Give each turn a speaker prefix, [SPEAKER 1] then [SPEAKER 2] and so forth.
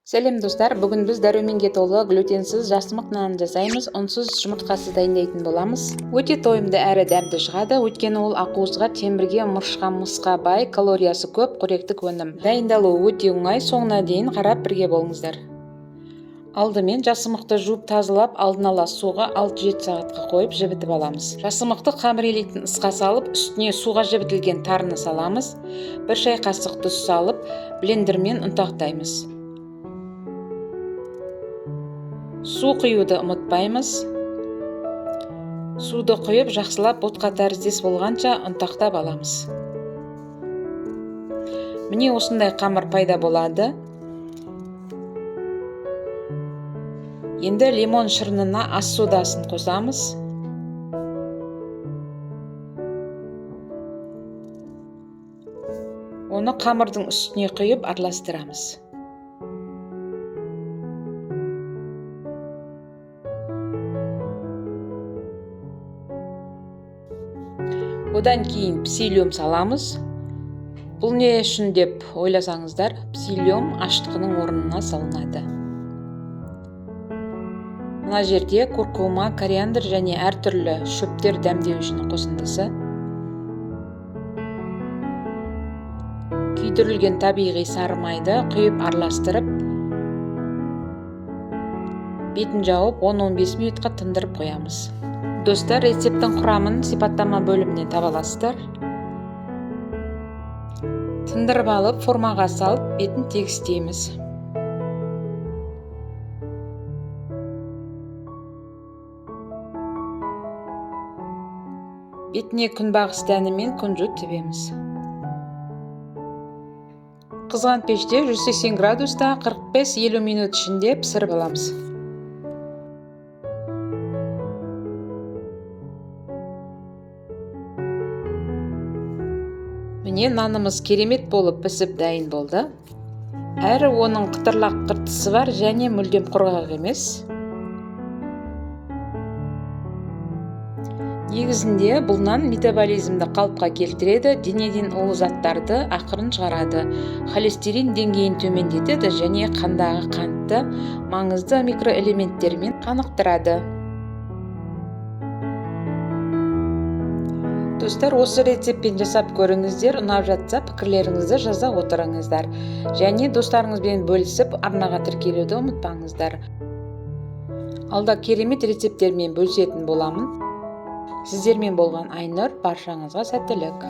[SPEAKER 1] Сәлем достар, бүгін біз дәруменге толы глютенсіз жасымық нанын жасаймыз, онсыз жұмыртқасыз дайындайтын боламыз. Өте тойымды әрі дәмді шығады, өйткені ол ақуызға, темірге, мырышқа, мысқа бай, калориясы көп, қоректік өнім. Дайындалуы өте оңай, соңына дейін қарап бірге болыңыздар. Алдымен жасымықты жуып тазалап, алдын ала суға 6-7 сағатқа қойып жібітіп аламыз. Жасымықты қамыр илейтін ысқа салып, үстіне суға жібітілген тарыны саламыз. 1 шай қасық тұз салып, блендермен ұнтақтаймыз. Су құюды ұмытпаймыз. Суды құйып, жақсылап ботқа тәріздес болғанша ұнтақтап аламыз. Міне осындай қамыр пайда болады. Енді лимон шырынына ас содасын қосамыз. Оны қамырдың үстіне құйып араластырамыз. Одан кейін псилиум саламыз. Бұл не үшін деп ойласаңыздар, псилиум аштықының орнына салынады. Мына жерде куркума, кориандр және әртүрлі шөптер дәмдеу үшін қосындысы. Күйдірілген табиғи сары майды құйып араластырып, бетін жауып 10-15 минутқа тындырып қоямыз. Достар, рецептің құрамын сипаттама бөлімінен таба аласыздар. Тындырып алып, формаға салып, бетін тегістейміз. Бетіне күнбағыс дәні мен күнжіт тебеміз. Қызған пеште 180 градуста 45-50 минут ішінде пісіріп аламыз. Міне нанымыз керемет болып пісіп дайын болды. Әрі оның қытырлақ қыртысы бар және мүлдем құрғақ емес. Негізінде бұл нан метаболизмді қалыпқа келтіреді, денеден улы заттарды ақырын шығарады, холестерин деңгейін төмендетеді және қандағы қантты маңызды микроэлементтермен қанықтырады. Достар, осы рецептпен жасап көріңіздер, ұнап жатса пікірлеріңізді жаза отырыңыздар. Және достарыңызбен бөлісіп, арнаға тіркелуді ұмытпаңыздар. Алда керемет рецепттермен бөлісетін боламын. Сіздермен болған Айнұр, баршаңызға сәттілік.